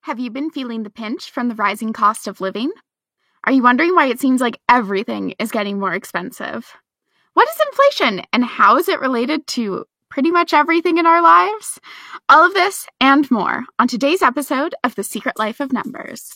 Have you been feeling the pinch from the rising cost of living? Are you wondering why it seems like everything is getting more expensive? What is inflation and how is it related to pretty much everything in our lives? All of this and more on today's episode of The Secret Life of Numbers.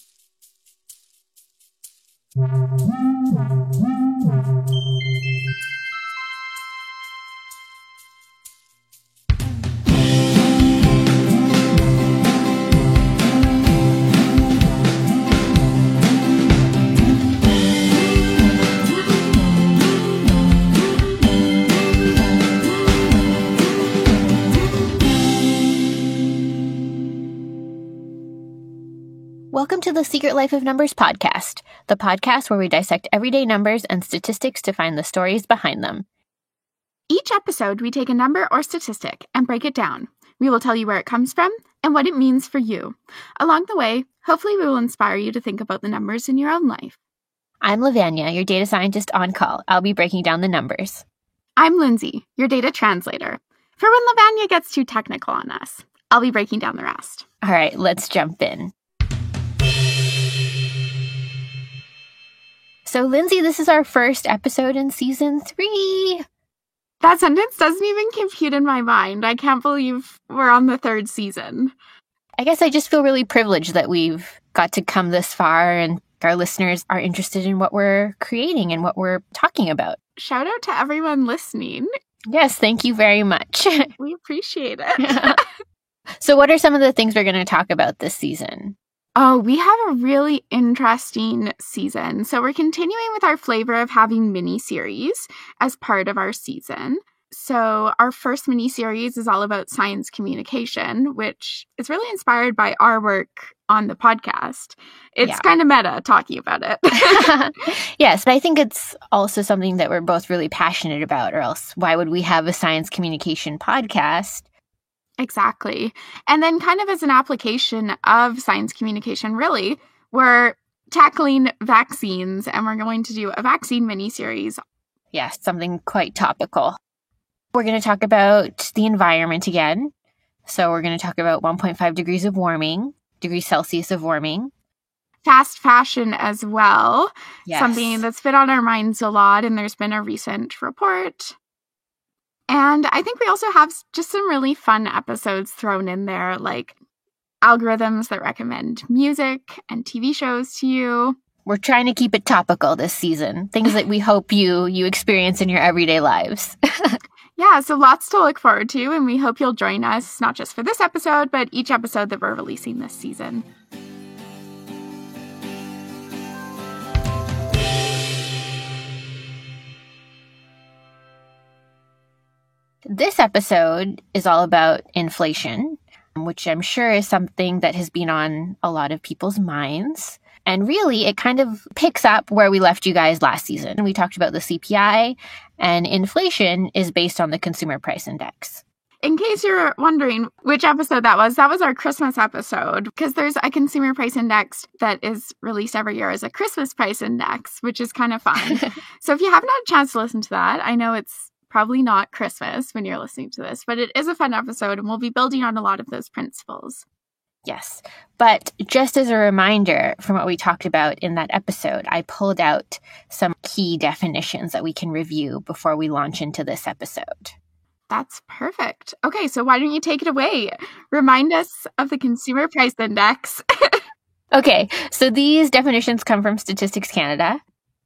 Welcome to the Secret Life of Numbers podcast, the podcast where we dissect everyday numbers and statistics to find the stories behind them. Each episode, we take a number or statistic and break it down. We will tell you where it comes from and what it means for you. Along the way, hopefully we will inspire you to think about the numbers in your own life. I'm Lavanya, your data scientist on call. I'll be breaking down the numbers. I'm Lindsay, your data translator. For when Lavanya gets too technical on us, I'll be breaking down the rest. All right, let's jump in. So, Lindsay, this is our first episode in season 3. That sentence doesn't even compute in my mind. I can't believe we're on the 3rd season. I guess I just feel really privileged that we've got to come this far and our listeners are interested in what we're creating and what we're talking about. Shout out to everyone listening. Yes, thank you very much. We appreciate it. So what are some of the things we're going to talk about this season? Oh, we have a really interesting season. So we're continuing with our flavor of having mini-series as part of our season. So our first mini-series is all about science communication, which is really inspired by our work on the podcast. It's kind of meta talking about it. Yes, but I think it's also something that we're both really passionate about, or else why would we have a science communication podcast? Exactly. And then kind of as an application of science communication, really, we're tackling vaccines and we're going to do a vaccine mini-series. Yes, something quite topical. We're going to talk about the environment again. So we're going to talk about 1.5 degrees Celsius of warming. Fast fashion as well. Yes. Something that's been on our minds a lot, and there's been a recent report. And I think we also have just some really fun episodes thrown in there, like algorithms that recommend music and TV shows to you. We're trying to keep it topical this season, things that we hope you experience in your everyday lives. Yeah, so lots to look forward to, and we hope you'll join us, not just for this episode, but each episode that we're releasing this season. This episode is all about inflation, which I'm sure is something that has been on a lot of people's minds. And really, it kind of picks up where we left you guys last season. We talked about the CPI, and inflation is based on the Consumer Price Index. In case you're wondering which episode that was our Christmas episode, because there's a Consumer Price Index that is released every year as a Christmas Price Index, which is kind of fun. So if you haven't had a chance to listen to that, I know it's probably not Christmas when you're listening to this, but it is a fun episode and we'll be building on a lot of those principles. Yes, but just as a reminder from what we talked about in that episode, I pulled out some key definitions that we can review before we launch into this episode. That's perfect. Okay, so why don't you take it away? Remind us of the Consumer Price Index. Okay, so these definitions come from Statistics Canada.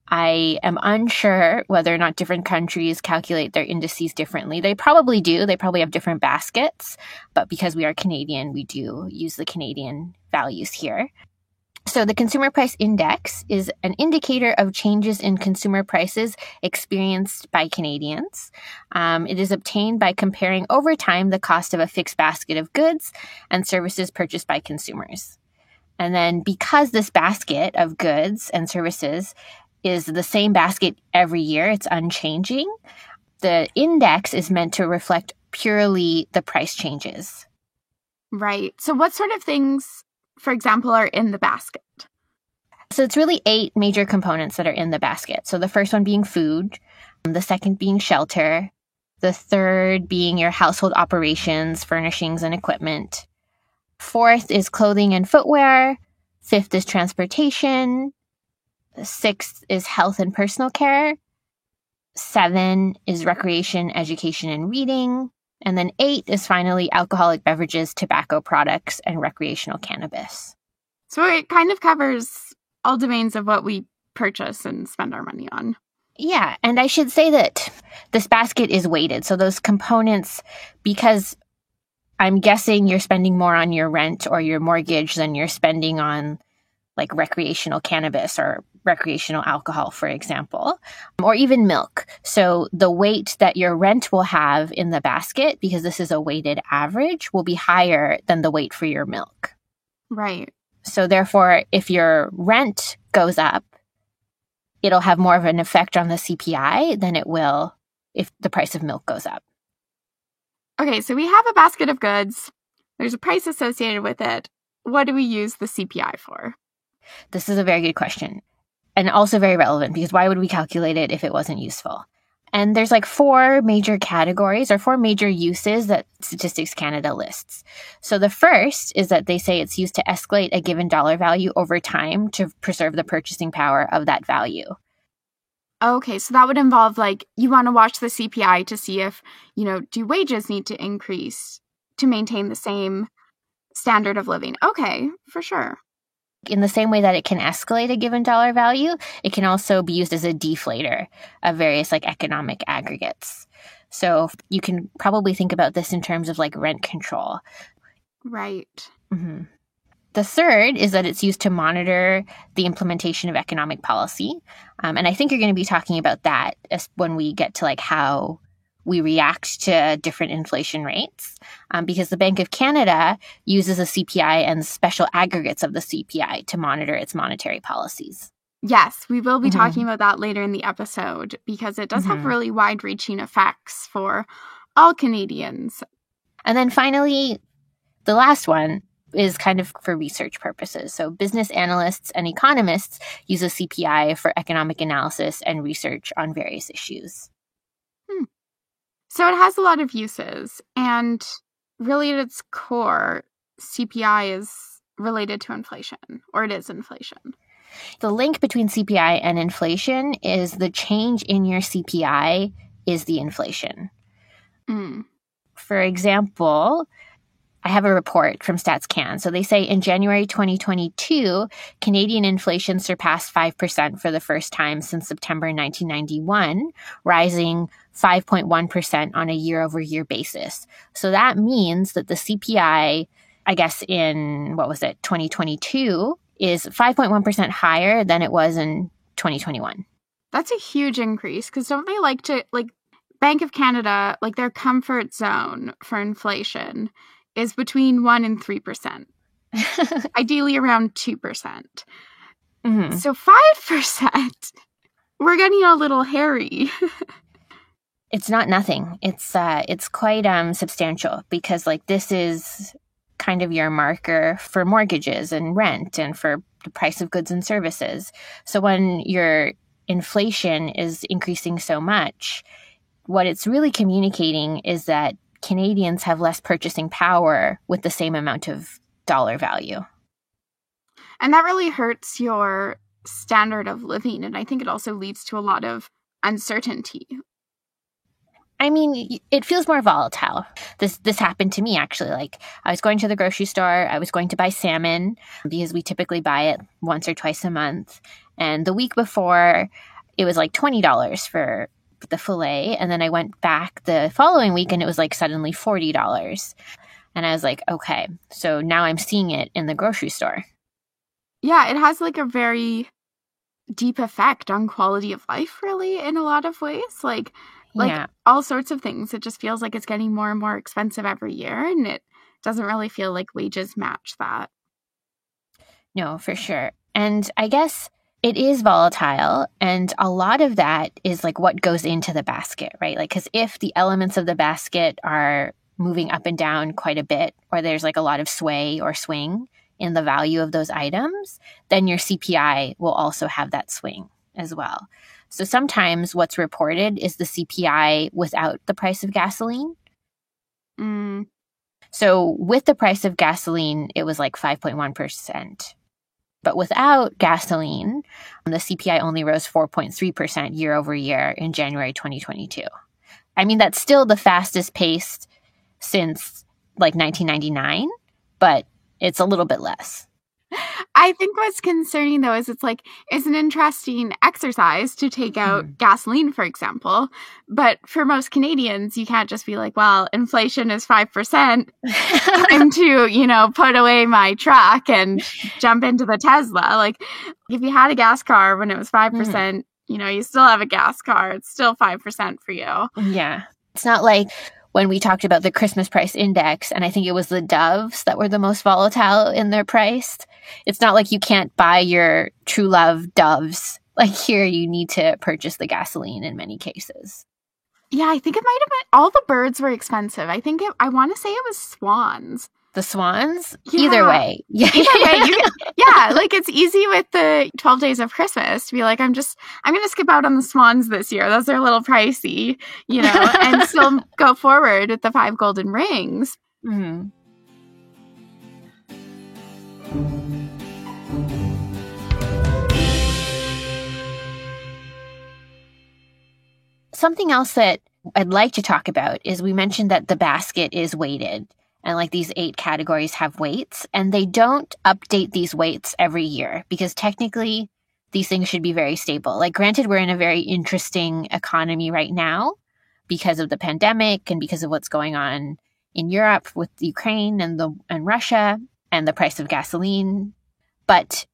I am unsure whether or not different countries calculate their indices differently. They probably do. They probably have different baskets. But because we are Canadian, we do use the Canadian values here. So the Consumer Price Index is an indicator of changes in consumer prices experienced by Canadians. It is obtained by comparing over time the cost of a fixed basket of goods and services purchased by consumers. And then because this basket of goods and services is the same basket every year, it's unchanging, the index is meant to reflect purely the price changes. Right. So what sort of things, for example, are in the basket? So it's really 8 major components that are in the basket. So the first one being food, the second being shelter, the third being your household operations, furnishings, and equipment. Fourth is clothing and footwear. Fifth is transportation. Sixth is health and personal care. 7 is recreation, education, and reading. And then 8 is finally alcoholic beverages, tobacco products, and recreational cannabis. So it kind of covers all domains of what we purchase and spend our money on. Yeah, and I should say that this basket is weighted. So those components, because I'm guessing you're spending more on your rent or your mortgage than you're spending on like recreational cannabis or recreational alcohol, for example, or even milk. So the weight that your rent will have in the basket, because this is a weighted average, will be higher than the weight for your milk. Right. So therefore, if your rent goes up, it'll have more of an effect on the CPI than it will if the price of milk goes up. Okay, so we have a basket of goods. There's a price associated with it. What do we use the CPI for? This is a very good question, and also very relevant, because why would we calculate it if it wasn't useful? And there's like 4 major categories or 4 major uses that Statistics Canada lists. So the first is that they say it's used to escalate a given dollar value over time to preserve the purchasing power of that value. Okay, so that would involve like you want to watch the CPI to see if, do wages need to increase to maintain the same standard of living? Okay, for sure. In the same way that it can escalate a given dollar value, it can also be used as a deflator of various like economic aggregates. So you can probably think about this in terms of like rent control. Right. Mm-hmm. The third is that it's used to monitor the implementation of economic policy. And I think you're going to be talking about that when we get to like how we react to different inflation rates, because the Bank of Canada uses a CPI and special aggregates of the CPI to monitor its monetary policies. Yes, we will be talking about that later in the episode, because it does have really wide-reaching effects for all Canadians. And then finally, the last one is kind of for research purposes. So business analysts and economists use a CPI for economic analysis and research on various issues. So it has a lot of uses, and really at its core, CPI is related to inflation, or it is inflation. The link between CPI and inflation is the change in your CPI is the inflation. For example, I have a report from StatsCan. So they say in January 2022, Canadian inflation surpassed 5% for the first time since September 1991, rising 5.1% on a year-over-year basis. So that means that the CPI, I guess in, 2022, is 5.1% higher than it was in 2021. That's a huge increase, because don't they like to, Bank of Canada, their comfort zone for inflation is between 1% and 3%. Ideally around 2%. So 5%, we're getting a little hairy. It's not nothing. It's quite substantial, because this is kind of your marker for mortgages and rent and for the price of goods and services. So when your inflation is increasing so much, what it's really communicating is that Canadians have less purchasing power with the same amount of dollar value. And that really hurts your standard of living. And I think it also leads to a lot of uncertainty. I mean, it feels more volatile. This happened to me, actually. I was going to the grocery store. I was going to buy salmon because we typically buy it once or twice a month. And the week before, it was $20 for the fillet. And then I went back the following week and it was suddenly $40. And I was like, okay, so now I'm seeing it in the grocery store. Yeah, it has a very deep effect on quality of life, really, in a lot of ways. Yeah. All sorts of things. It just feels like it's getting more and more expensive every year, and it doesn't really feel like wages match that. No, for sure. And I guess it is volatile, and a lot of that is what goes into the basket, right? Because if the elements of the basket are moving up and down quite a bit, or there's a lot of sway or swing in the value of those items, then your CPI will also have that swing as well. So sometimes what's reported is the CPI without the price of gasoline. So with the price of gasoline, it was like 5.1%. But without gasoline, the CPI only rose 4.3% year over year in January 2022. I mean, that's still the fastest pace since like 1999, but it's a little bit less. I think what's concerning, though, is it's an interesting exercise to take out gasoline, for example. But for most Canadians, you can't just be like, well, inflation is 5%. Time to, put away my truck and jump into the Tesla. Like, if you had a gas car when it was 5%, you still have a gas car. It's still 5% for you. Yeah. It's not like when we talked about the Christmas price index, and I think it was the doves that were the most volatile in their price. It's not like you can't buy your True Love doves. Like here, you need to purchase the gasoline in many cases. Yeah, I think it might have been all the birds were expensive. I want to say it was swans. The swans? Yeah. Either way. Yeah. Either way, like it's easy with the 12 days of Christmas to be like, I'm going to skip out on the swans this year. Those are a little pricey, and still go forward with the 5 golden rings. Mm-hmm. Something else that I'd like to talk about is we mentioned that the basket is weighted. And like these 8 categories have weights, and they don't update these weights every year because technically these things should be very stable. Like granted, we're in a very interesting economy right now because of the pandemic and because of what's going on in Europe with Ukraine and Russia and the price of gasoline. But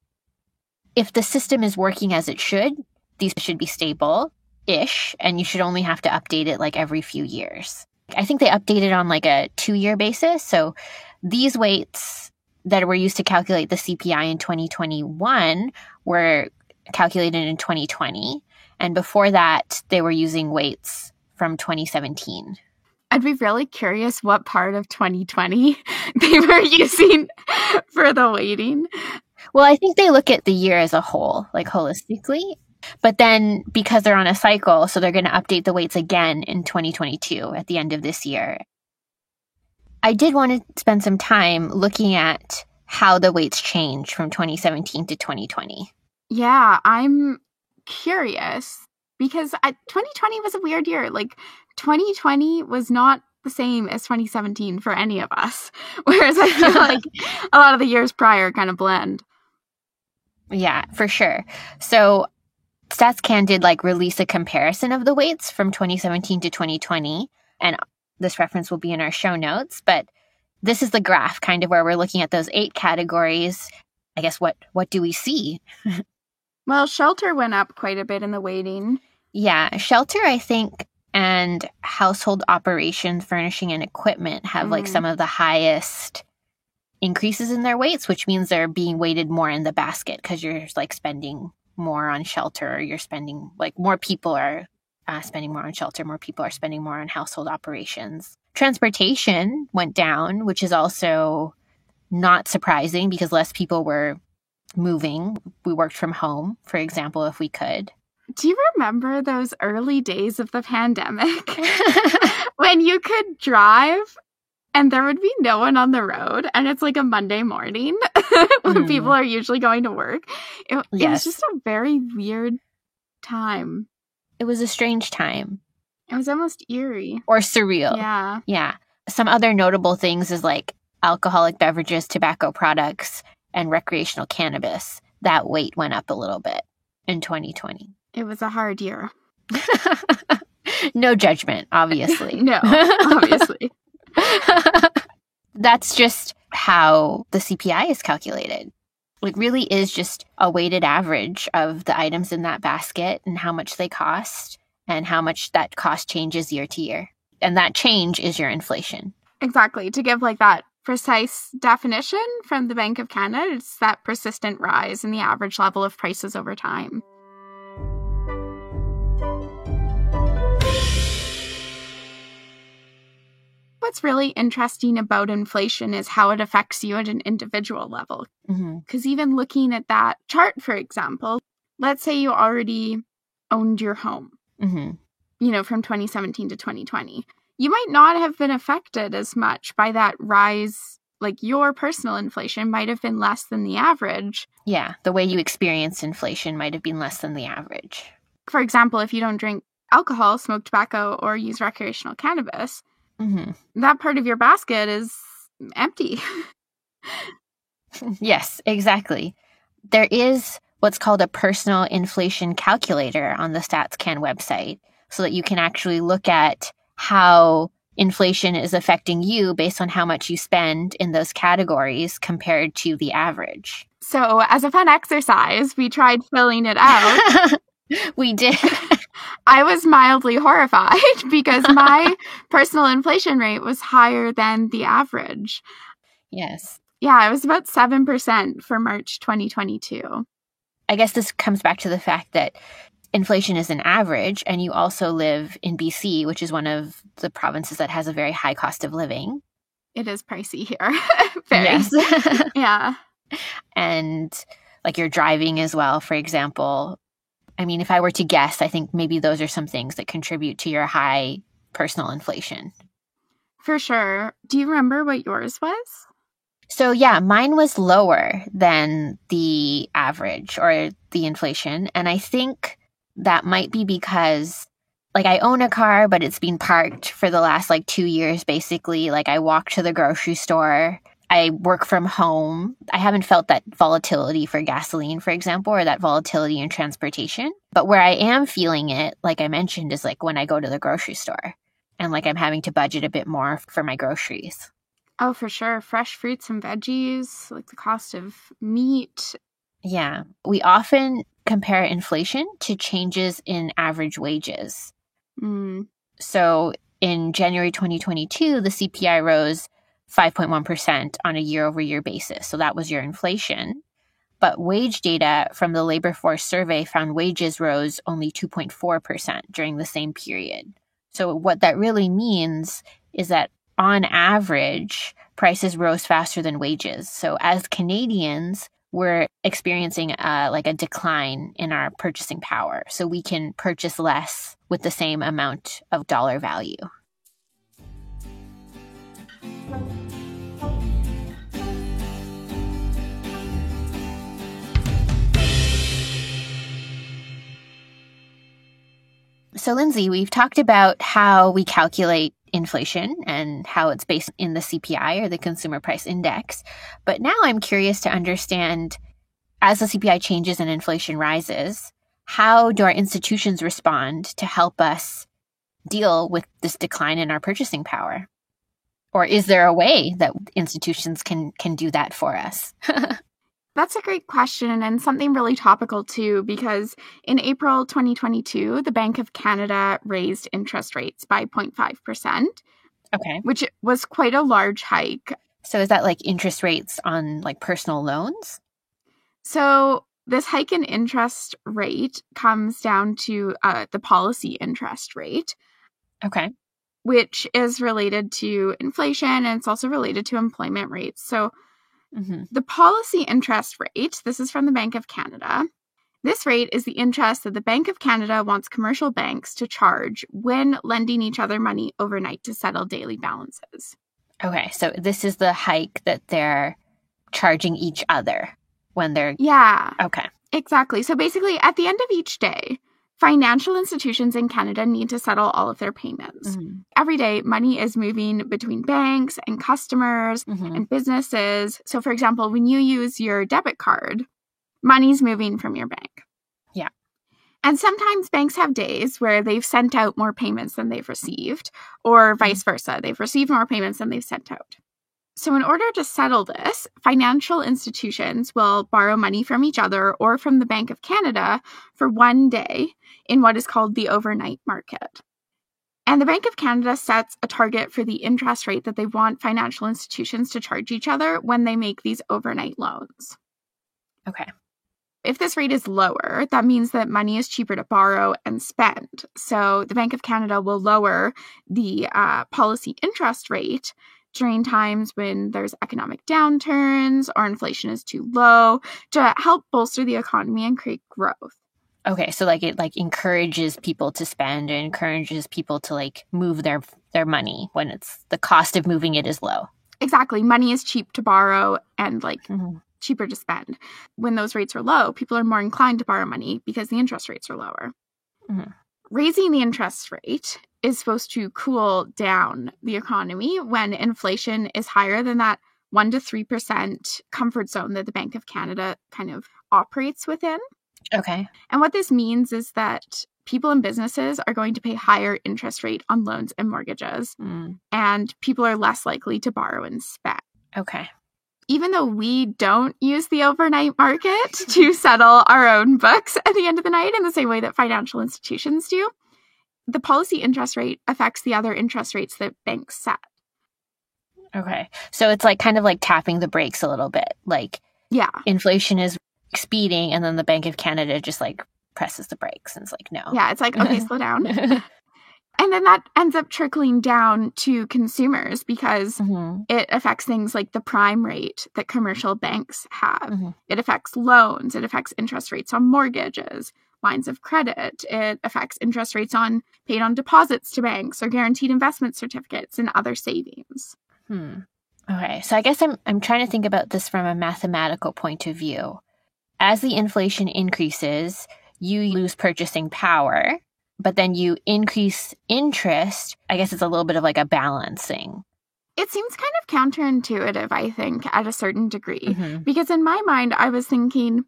if the system is working as it should, these should be stable-ish, and you should only have to update it like every few years. I think they updated on like a 2-year basis. So these weights that were used to calculate the CPI in 2021 were calculated in 2020. And before that, they were using weights from 2017. I'd be really curious what part of 2020 they were using for the weighting. Well, I think they look at the year as a whole, like holistically. But then because they're on a cycle, so they're going to update the weights again in 2022 at the end of this year. I did want to spend some time looking at how the weights change from 2017 to 2020. Yeah, I'm curious because 2020 was a weird year. Like 2020 was not the same as 2017 for any of us, whereas I feel like a lot of the years prior kind of blend. Yeah, for sure. So StatsCan did release a comparison of the weights from 2017 to 2020, and this reference will be in our show notes, but this is the graph kind of where we're looking at those 8 categories. I guess what do we see? Well, shelter went up quite a bit in the weighting. Yeah, shelter, I think, and household operations, furnishing, and equipment have some of the highest increases in their weights, which means they're being weighted more in the basket because you're spending more on shelter, or you're spending more people are spending more on shelter, more people are spending more on household operations. Transportation went down, which is also not surprising because less people were moving. We worked from home, for example, if we could. Do you remember those early days of the pandemic when you could drive and there would be no one on the road, and it's like a Monday morning when people are usually going to work? It was just a very weird time. It was a strange time. It was almost eerie. Or surreal. Yeah. Yeah. Some other notable things is alcoholic beverages, tobacco products, and recreational cannabis. That weight went up a little bit in 2020. It was a hard year. No judgment, obviously. No, obviously. That's just how the CPI is calculated. It really is just a weighted average of the items in that basket and how much they cost and how much that cost changes year to year. And that change is your inflation. Exactly. To give that precise definition from the Bank of Canada, it's that persistent rise in the average level of prices over time. What's really interesting about inflation is how it affects you at an individual level. Because even looking at that chart, for example, let's say you already owned your home, from 2017 to 2020. you might not have been affected as much by that rise. Like your personal inflation might have been less than the average. Yeah, the way you experienced inflation might have been less than the average. For example, if you don't drink alcohol, smoke tobacco, or use recreational cannabis, that part of your basket is empty. Yes, exactly. There is what's called a personal inflation calculator on the StatsCan website so that you can actually look at how inflation is affecting you based on how much you spend in those categories compared to the average. So as a fun exercise, we tried filling it out. We did. I was mildly horrified because my personal inflation rate was higher than the average. Yes. Yeah, it was about 7% for March 2022. I guess this comes back to the fact that inflation is an average, and you also live in BC, which is one of the provinces that has a very high cost of living. It is pricey here. Very. Yes. Yeah. And like you're driving as well, for example. I mean, if I were to guess, I think maybe those are some things that contribute to your high personal inflation. For sure. Do you remember what yours was? So yeah, mine was lower than the average or the inflation. And I think that might be because like I own a car, but it's been parked for the last 2 years, basically. Like I walk to the grocery store. I work from home. I haven't felt that volatility for gasoline, for example, or that volatility in transportation. But where I am feeling it, like I mentioned, is when I go to the grocery store and I'm having to budget a bit more for my groceries. Oh, for sure. Fresh fruits and veggies, like the cost of meat. Yeah. We often compare inflation to changes in average wages. So in January 2022, the CPI rose 5.1% on a year-over-year basis. So that was your inflation. But wage data from the Labor Force Survey found wages rose only 2.4% during the same period. So what that really means is that on average, prices rose faster than wages. So as Canadians, we're experiencing a decline in our purchasing power. So we can purchase less with the same amount of dollar value. So Lindsay, we've talked about how we calculate inflation and how it's based in the CPI or the Consumer Price Index. But now I'm curious to understand, as the CPI changes and inflation rises, how do our institutions respond to help us deal with this decline in our purchasing power? Or is there a way that institutions can do that for us? That's a great question and something really topical too, because in April 2022, the Bank of Canada raised interest rates by 0.5%. Okay. Which was quite a large hike. So is that interest rates on personal loans? So this hike in interest rate comes down to the policy interest rate. Okay. Which is related to inflation, and it's also related to employment rates. So the policy interest rate, this is from the Bank of Canada. This rate is the interest that the Bank of Canada wants commercial banks to charge when lending each other money overnight to settle daily balances. Okay, so this is the hike that they're charging each other when they're... Yeah. Okay. Exactly. So basically, at the end of each day, financial institutions in Canada need to settle all of their payments. Every day, money is moving between banks and customers and businesses. So, for example, when you use your debit card, money's moving from your bank. Yeah. And sometimes banks have days where they've sent out more payments than they've received, or vice versa. They've received more payments than they've sent out. So in order to settle this, financial institutions will borrow money from each other or from the Bank of Canada for one day in what is called the overnight market. And the Bank of Canada sets a target for the interest rate that they want financial institutions to charge each other when they make these overnight loans. Okay. If this rate is lower, that means that money is cheaper to borrow and spend. So the Bank of Canada will lower the policy interest rate during times when there's economic downturns or inflation is too low to help bolster the economy and create growth. Okay, so like it like encourages people to spend and encourages people to like move their money when it's the cost of moving it is low. Exactly. Money is cheap to borrow and like Mm-hmm. cheaper to spend. When those rates are low, people are more inclined to borrow money because the interest rates are lower. Mm-hmm. Raising the interest rate is supposed to cool down the economy when inflation is higher than that 1% to 3% comfort zone that the Bank of Canada kind of operates within. Okay. And what this means is that people and businesses are going to pay higher interest rate on loans and mortgages, and people are less likely to borrow and spend. Okay. Even though we don't use the overnight market to settle our own books at the end of the night in the same way that financial institutions do, the policy interest rate affects the other interest rates that banks set. Okay. So it's like kind of like tapping the brakes a little bit. Like Yeah. inflation is speeding and then the Bank of Canada just like presses the brakes and it's like, no. Yeah, it's like, okay, slow down. And then that ends up trickling down to consumers because it affects things like the prime rate that commercial banks have. It affects loans. It affects interest rates on mortgages, lines of credit. It affects interest rates paid on deposits to banks or guaranteed investment certificates and other savings. Okay, so I guess I'm trying to think about this from a mathematical point of view. As the inflation increases, you lose purchasing power, but then you increase interest. I guess it's a little bit of like a balancing. It seems kind of counterintuitive, I think, at a certain degree. Because in my mind, I was thinking,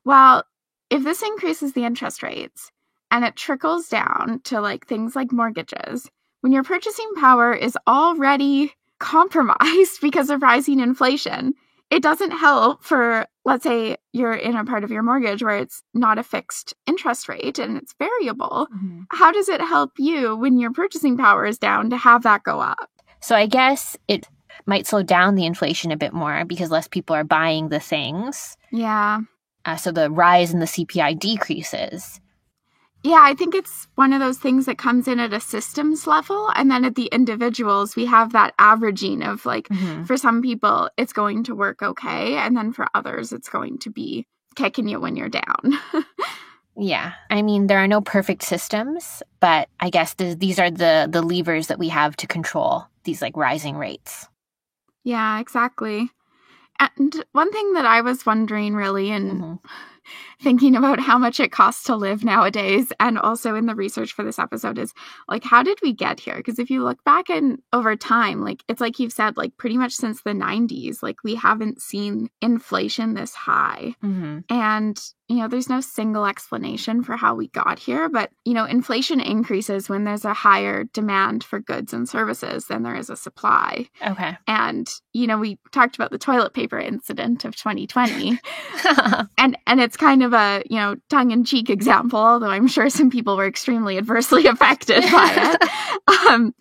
well, if this increases the interest rates and it trickles down to like things like mortgages, when your purchasing power is already compromised because of rising inflation, it doesn't help for, let's say you're in a part of your mortgage where it's not a fixed interest rate and it's variable. How does it help you when your purchasing power is down to have that go up? So I guess it might slow down the inflation a bit more because less people are buying the things. Yeah. So the rise in the CPI decreases. Yeah, I think it's one of those things that comes in at a systems level. And then at the individuals, we have that averaging of like, for some people, it's going to work okay. And then for others, it's going to be kicking you when you're down. Yeah. I mean, there are no perfect systems, but I guess these are the levers that we have to control these like rising rates. Yeah, exactly. And one thing that I was wondering really, and thinking about how much it costs to live nowadays, and also in the research for this episode, is like, how did we get here? Because if you look back and over time, like it's like you've said, like pretty much since the 90s, like we haven't seen inflation this high. And, you know, there's no single explanation for how we got here. But, you know, inflation increases when there's a higher demand for goods and services than there is a supply. Okay. And, you know, we talked about the toilet paper incident of 2020. and it's kind of a, you know, tongue-in-cheek example, although I'm sure some people were extremely adversely affected by it.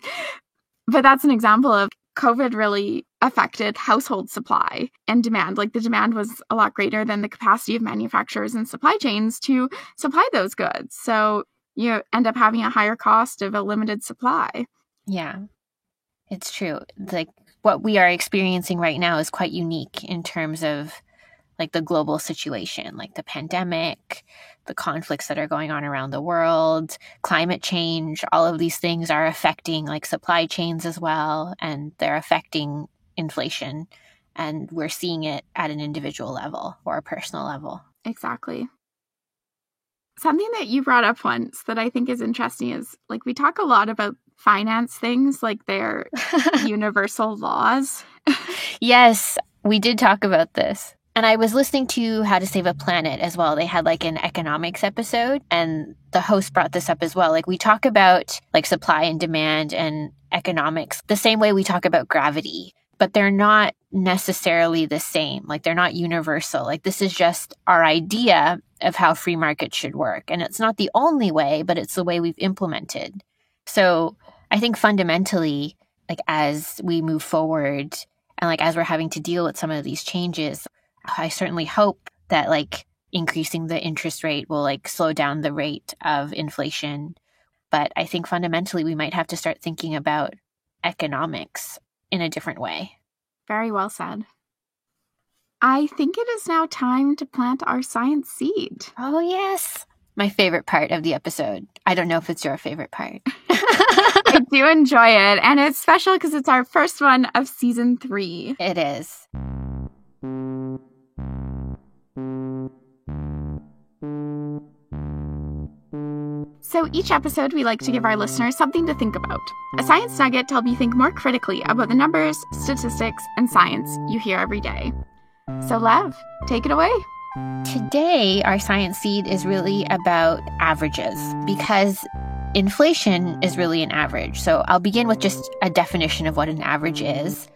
But that's an example of COVID really affected household supply and demand. Like the demand was a lot greater than the capacity of manufacturers and supply chains to supply those goods. So you end up having a higher cost of a limited supply. Yeah, it's true. Like what we are experiencing right now is quite unique in terms of like the global situation, like the pandemic, the conflicts that are going on around the world, climate change, all of these things are affecting like supply chains as well, and they're affecting inflation, and we're seeing it at an individual level or a personal level. Exactly. Something that you brought up once that I think is interesting is like we talk a lot about finance things like they're universal laws. Yes, we did talk about this. And I was listening to How to Save a Planet as well. They had like an economics episode and the host brought this up as well. Like we talk about like supply and demand and economics the same way we talk about gravity, but they're not necessarily the same. Like they're not universal. Like this is just our idea of how free markets should work. And it's not the only way, but it's the way we've implemented. So I think fundamentally, like as we move forward and like as we're having to deal with some of these changes, I certainly hope that like increasing the interest rate will like slow down the rate of inflation. But I think fundamentally we might have to start thinking about economics in a different way. Very well said. I think it is now time to plant our science seed. Oh, yes. my favorite part of the episode. I don't know if it's your favorite part. I do enjoy it, and it's special because it's our first one of season 3. It is. So each episode, we like to give our listeners something to think about. A science nugget to help you think more critically about the numbers, statistics, and science you hear every day. So Lev, take it away. Today, our science seed is really about averages because inflation is really an average. So I'll begin with just a definition of what an average is.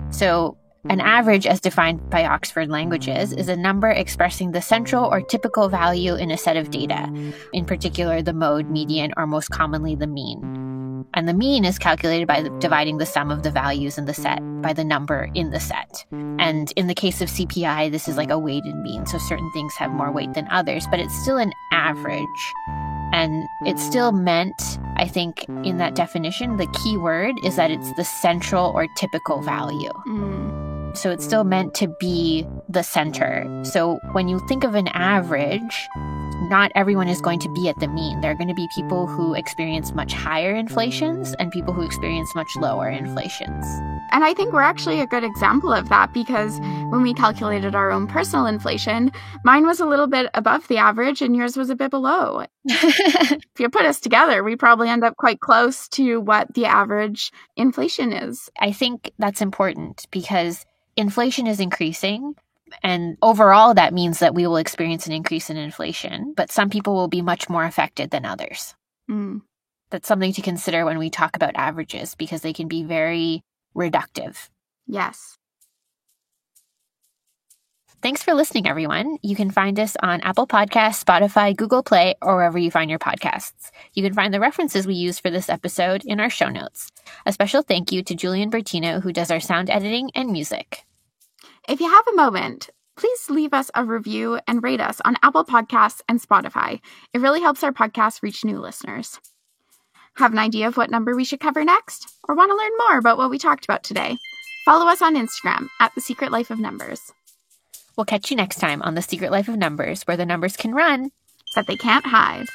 So an average, as defined by Oxford Languages, is a number expressing the central or typical value in a set of data, in particular the mode, median, or most commonly the mean. And the mean is calculated by dividing the sum of the values in the set by the number in the set. And in the case of CPI, this is like a weighted mean, so certain things have more weight than others, but it's still an average. And it's still meant, I think, in that definition, the key word is that it's the central or typical value. So it's still meant to be the center. So when you think of an average, not everyone is going to be at the mean. There are going to be people who experience much higher inflations and people who experience much lower inflations. And I think we're actually a good example of that because when we calculated our own personal inflation, mine was a little bit above the average and yours was a bit below. If you put us together, we probably end up quite close to what the average inflation is. I think that's important because inflation is increasing. And overall, that means that we will experience an increase in inflation, but some people will be much more affected than others. That's something to consider when we talk about averages because they can be very reductive. Yes. Thanks for listening, everyone. You can find us on Apple Podcasts, Spotify, Google Play, or wherever you find your podcasts. You can find the references we used for this episode in our show notes. A special thank you to Julian Bertino, who does our sound editing and music. If you have a moment, please leave us a review and rate us on Apple Podcasts and Spotify. It really helps our podcast reach new listeners. Have an idea of what number we should cover next? Or want to learn more about what we talked about today? Follow us on Instagram at The Secret Life of Numbers. We'll catch you next time on The Secret Life of Numbers, where the numbers can run, but they can't hide.